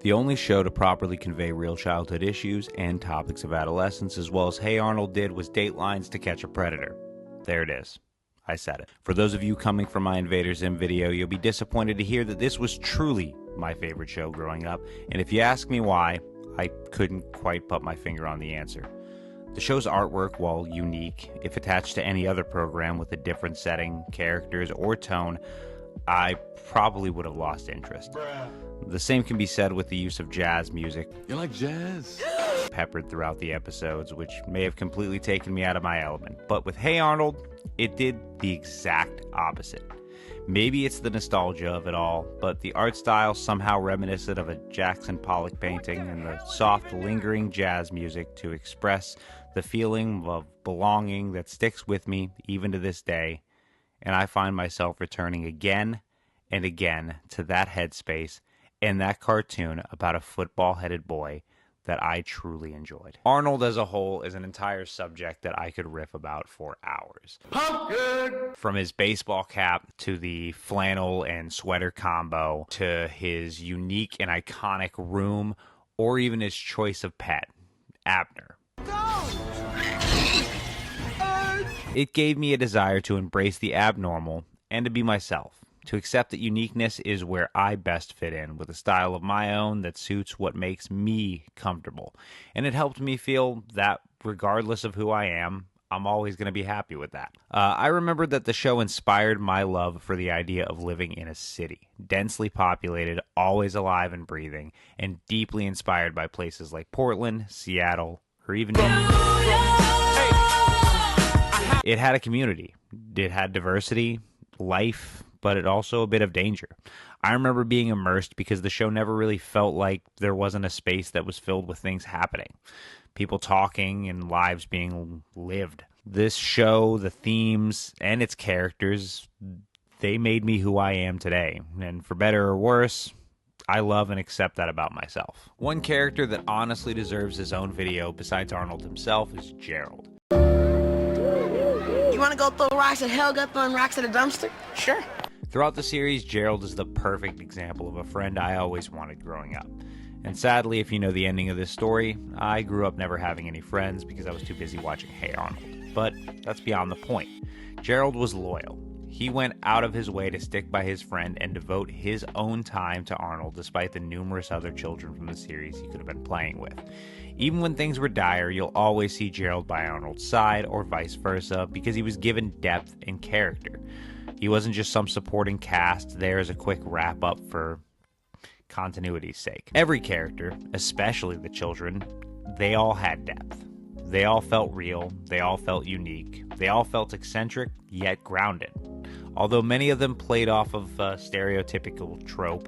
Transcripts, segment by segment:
the only show to properly convey real childhood issues and topics of adolescence, as well as Hey Arnold did, was Datelines To Catch a Predator. There it is. I said it. For those of you coming from my Invader Zim video, you'll be disappointed to hear that this was truly my favorite show growing up, and if you ask me why, I couldn't quite put my finger on the answer. The show's artwork, while unique, if attached to any other program with a different setting, characters, or tone, I probably would have lost interest. The same can be said with the use of jazz music. You like jazz? Peppered throughout the episodes, which may have completely taken me out of my element. But with Hey Arnold, it did the exact opposite. Maybe it's the nostalgia of it all, but the art style somehow reminiscent of a Jackson Pollock painting, and the soft, lingering jazz music to express the feeling of belonging that sticks with me even to this day, and I find myself returning again and again to that headspace and that cartoon about a football-headed boy that I truly enjoyed. Arnold as a whole is an entire subject that I could riff about for hours. Pumpkin! From his baseball cap to the flannel and sweater combo to his unique and iconic room, or even his choice of pet, Abner. It gave me a desire to embrace the abnormal and to be myself, to accept that uniqueness is where I best fit in, with a style of my own that suits what makes me comfortable. And it helped me feel that regardless of who I am, I'm always going to be happy with that. I remember that the show inspired my love for the idea of living in a city, densely populated, always alive and breathing, and deeply inspired by places like Portland, Seattle, or even it had a community. It had diversity, life, but it also a bit of danger. I remember being immersed because the show never really felt like there wasn't a space that was filled with things happening. People talking and lives being lived. This show, the themes, and its characters, they made me who I am today. And for better or worse, I love and accept that about myself. One character that honestly deserves his own video besides Arnold himself is Gerald. You want to go throw rocks at Helga throwing rocks at a dumpster? Sure. Throughout the series, Gerald is the perfect example of a friend I always wanted growing up. And sadly, if you know the ending of this story, I grew up never having any friends because I was too busy watching Hey Arnold. But that's beyond the point. Gerald was loyal. He went out of his way to stick by his friend and devote his own time to Arnold despite the numerous other children from the series he could have been playing with. Even when things were dire, you'll always see Gerald by Arnold's side or vice versa because he was given depth and character. He wasn't just some supporting cast there as a quick wrap-up for continuity's sake. Every character, especially the children, they all had depth. They all felt real, they all felt unique, they all felt eccentric, yet grounded. Although many of them played off of a stereotypical trope,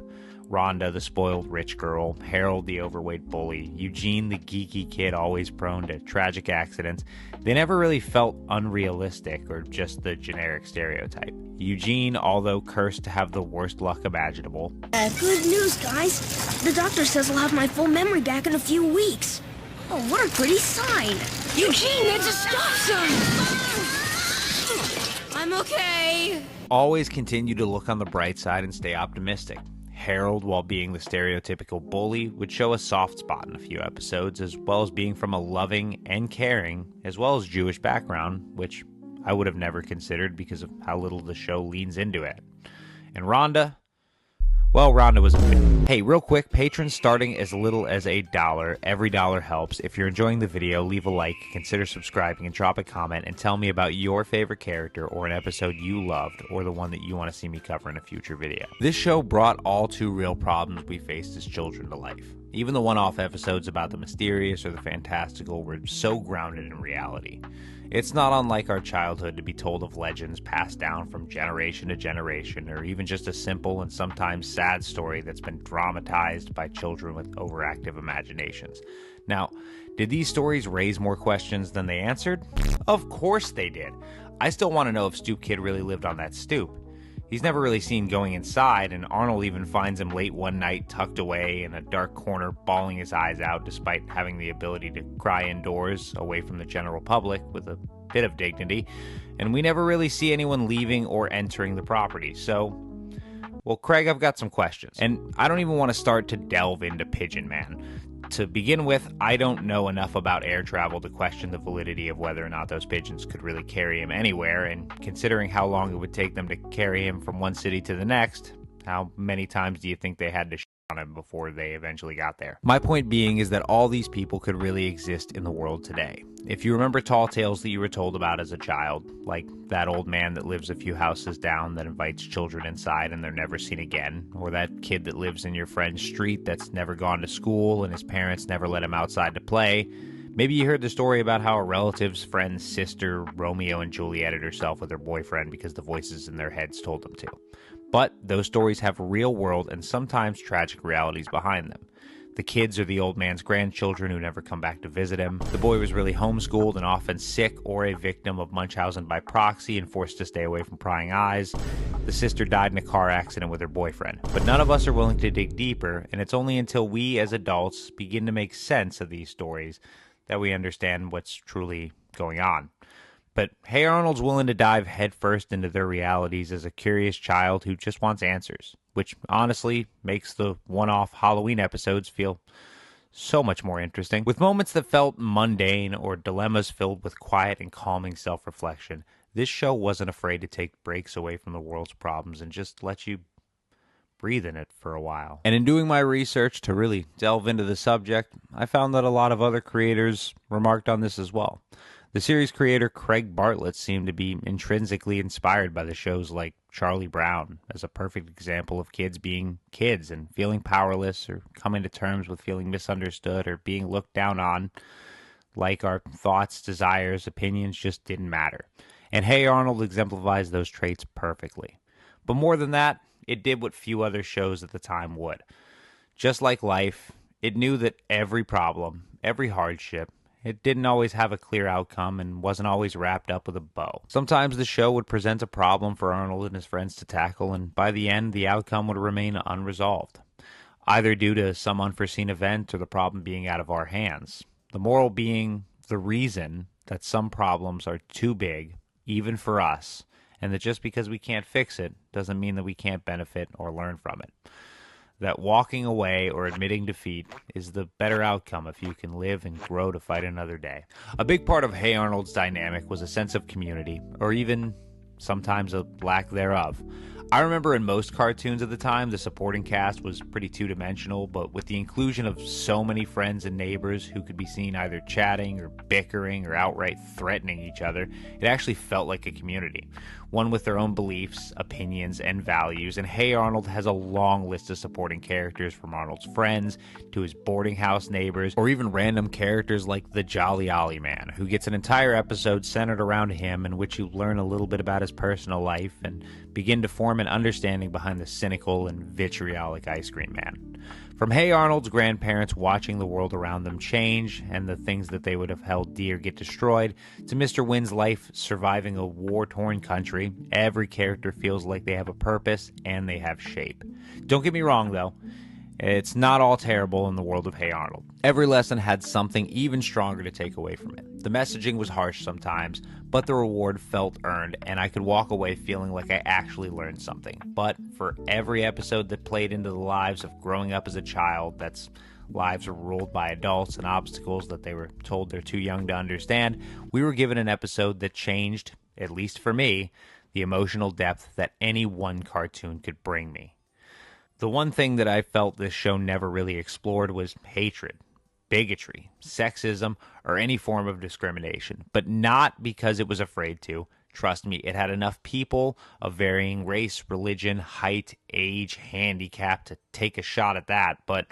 Rhonda, the spoiled rich girl, Harold, the overweight bully, Eugene, the geeky kid always prone to tragic accidents, they never really felt unrealistic or just the generic stereotype. Eugene, although cursed to have the worst luck imaginable. Good news, guys. The doctor says I'll have my full memory back in a few weeks. Oh, what a pretty sign. Eugene, that's a stop sign! I'm okay. Always continue to look on the bright side and stay optimistic. Harold, while being the stereotypical bully, would show a soft spot in a few episodes, as well as being from a loving and caring, as well as Jewish background, which I would have never considered because of how little the show leans into it. And Rhonda, well, Rhonda was a bit. Hey, real quick, patrons starting as little as $1. Every dollar helps. If you're enjoying the video, leave a like, consider subscribing, and drop a comment, and tell me about your favorite character or an episode you loved, or the one that you want to see me cover in a future video. This show brought all too real problems we faced as children to life. Even the one-off episodes about the mysterious or the fantastical were so grounded in reality. It's not unlike our childhood to be told of legends passed down from generation to generation, or even just a simple and sometimes sad story that's been dramatized by children with overactive imaginations. Now, did these stories raise more questions than they answered? Of course they did. I still want to know if Stoop Kid really lived on that stoop. He's never really seen going inside, and Arnold even finds him late one night tucked away in a dark corner, bawling his eyes out despite having the ability to cry indoors, away from the general public, with a bit of dignity, and we never really see anyone leaving or entering the property. So, Well, Craig, I've got some questions, and I don't even want to start to delve into Pigeon Man. To begin with, I don't know enough about air travel to question the validity of whether or not those pigeons could really carry him anywhere, and considering how long it would take them to carry him from one city to the next, how many times do you think they had to on him before they eventually got there? My point being is that all these people could really exist in the world today. If you remember tall tales that you were told about as a child, like that old man that lives a few houses down that invites children inside and they're never seen again, or that kid that lives in your friend's street that's never gone to school and his parents never let him outside to play, maybe you heard the story about how a relative's friend's sister Romeo and Julieted herself with her boyfriend because the voices in their heads told them to. But those stories have real world and sometimes tragic realities behind them. The kids are the old man's grandchildren who never come back to visit him. The boy was really homeschooled and often sick or a victim of Munchausen by proxy and forced to stay away from prying eyes. The sister died in a car accident with her boyfriend. But none of us are willing to dig deeper, and it's only until we as adults begin to make sense of these stories that we understand what's truly going on. But Hey Arnold's willing to dive headfirst into their realities as a curious child who just wants answers, which honestly makes the one-off Halloween episodes feel so much more interesting. With moments that felt mundane or dilemmas filled with quiet and calming self-reflection, this show wasn't afraid to take breaks away from the world's problems and just let you breathe in it for a while. And in doing my research to really delve into the subject, I found that a lot of other creators remarked on this as well. The series creator Craig Bartlett seemed to be intrinsically inspired by the shows like Charlie Brown as a perfect example of kids being kids and feeling powerless or coming to terms with feeling misunderstood or being looked down on, like our thoughts, desires, opinions just didn't matter. And Hey Arnold exemplifies those traits perfectly. But more than that, it did what few other shows at the time would. Just like life, it knew that every problem, every hardship, it didn't always have a clear outcome and wasn't always wrapped up with a bow. Sometimes the show would present a problem for Arnold and his friends to tackle, and by the end, the outcome would remain unresolved, either due to some unforeseen event or the problem being out of our hands. The moral being the reason that some problems are too big, even for us, and that just because we can't fix it doesn't mean that we can't benefit or learn from it. That walking away or admitting defeat is the better outcome if you can live and grow to fight another day. A big part of Hey Arnold's dynamic was a sense of community, or even sometimes a lack thereof. I remember in most cartoons at the time, the supporting cast was pretty two-dimensional, but with the inclusion of so many friends and neighbors who could be seen either chatting or bickering or outright threatening each other, it actually felt like a community. One with their own beliefs, opinions, and values, and Hey Arnold has a long list of supporting characters from Arnold's friends to his boarding house neighbors, or even random characters like the Jolly Ollie Man, who gets an entire episode centered around him in which you learn a little bit about his personal life and begin to form an understanding behind the cynical and vitriolic ice cream man. From Hey Arnold's grandparents watching the world around them change and the things that they would have held dear get destroyed, to Mr. Wynn's life surviving a war-torn country, every character feels like they have a purpose and they have shape. Don't get me wrong, though. It's not all terrible in the world of Hey Arnold. Every lesson had something even stronger to take away from it. The messaging was harsh sometimes, but the reward felt earned, and I could walk away feeling like I actually learned something. But for every episode that played into the lives of growing up as a child, that's lives were ruled by adults and obstacles that they were told they're too young to understand, we were given an episode that changed, at least for me, the emotional depth that any one cartoon could bring me. The one thing that I felt this show never really explored was hatred, bigotry, sexism, or any form of discrimination, but not because it was afraid to. Trust me, it had enough people of varying race, religion, height, age, handicap to take a shot at that, but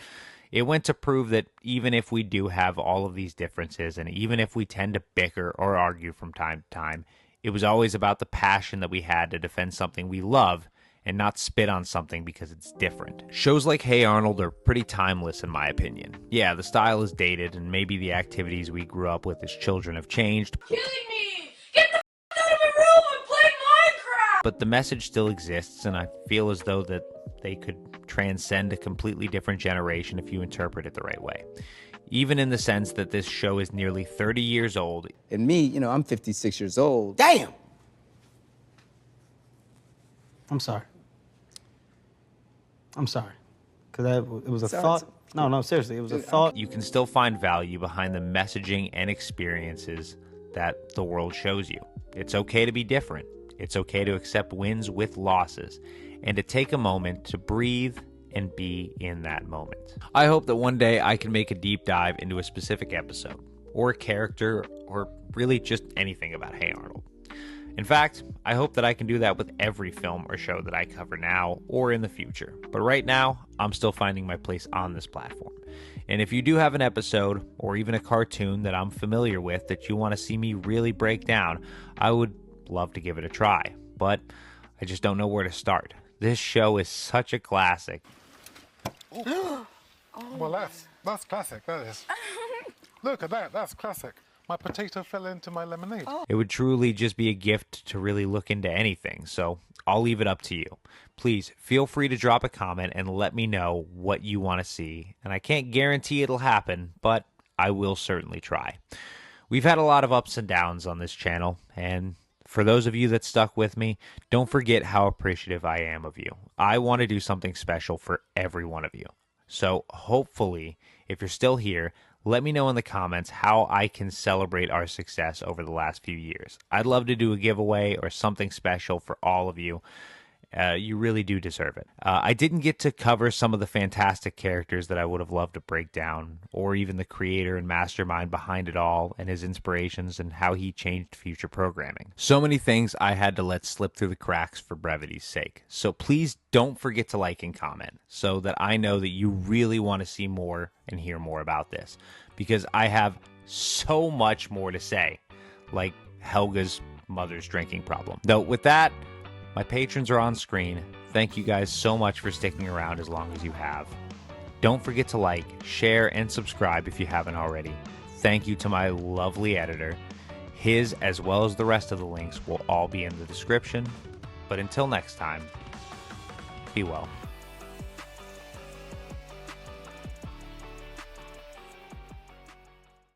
it went to prove that even if we do have all of these differences, and even if we tend to bicker or argue from time to time, it was always about the passion that we had to defend something we love and not spit on something because it's different. Shows like Hey Arnold are pretty timeless in my opinion. Yeah, the style is dated and maybe the activities we grew up with as children have changed. Killing me! Get the out of my room! I'm playing Minecraft! But the message still exists, and I feel as though that they could transcend a completely different generation if you interpret it the right way. Even in the sense that this show is nearly 30 years old. And me, I'm 56 years old. Damn! I'm sorry. I'm sorry. Because it was a Sorry, thought. it's- No, seriously, it was a Dude, thought. You can still find value behind the messaging and experiences that the world shows you. It's okay to be different. It's okay to accept wins with losses and to take a moment to breathe and be in that moment. I hope that one day I can make a deep dive into a specific episode or a character or really just anything about Hey Arnold. In fact, I hope that I can do that with every film or show that I cover now or in the future. But right now, I'm still finding my place on this platform. And if you do have an episode or even a cartoon that I'm familiar with that you want to see me really break down, I would love to give it a try. But I just don't know where to start. This show is such a classic. Well, that's classic, that is. Look at that, that's classic. My potato fell into my lemonade. It would truly just be a gift to really look into anything, so I'll leave it up to you. Please feel free to drop a comment and let me know what you want to see. And I can't guarantee it'll happen, but I will certainly try. We've had a lot of ups and downs on this channel, and for those of you that stuck with me, don't forget how appreciative I am of you. I want to do something special for every one of you. So hopefully, if you're still here, let me know in the comments how I can celebrate our success over the last few years. I'd love to do a giveaway or something special for all of you. You really do deserve it. I didn't get to cover some of the fantastic characters that I would have loved to break down, or even the creator and mastermind behind it all and his inspirations and how he changed future programming. So many things I had to let slip through the cracks for brevity's sake. So please don't forget to like and comment so that I know that you really want to see more and hear more about this, because I have so much more to say, like Helga's mother's drinking problem. Though with that, my patrons are on screen. Thank you guys so much for sticking around as long as you have. Don't forget to like, share, and subscribe if you haven't already. Thank you to my lovely editor. His, as well as the rest of the links, will all be in the description. But until next time, be well.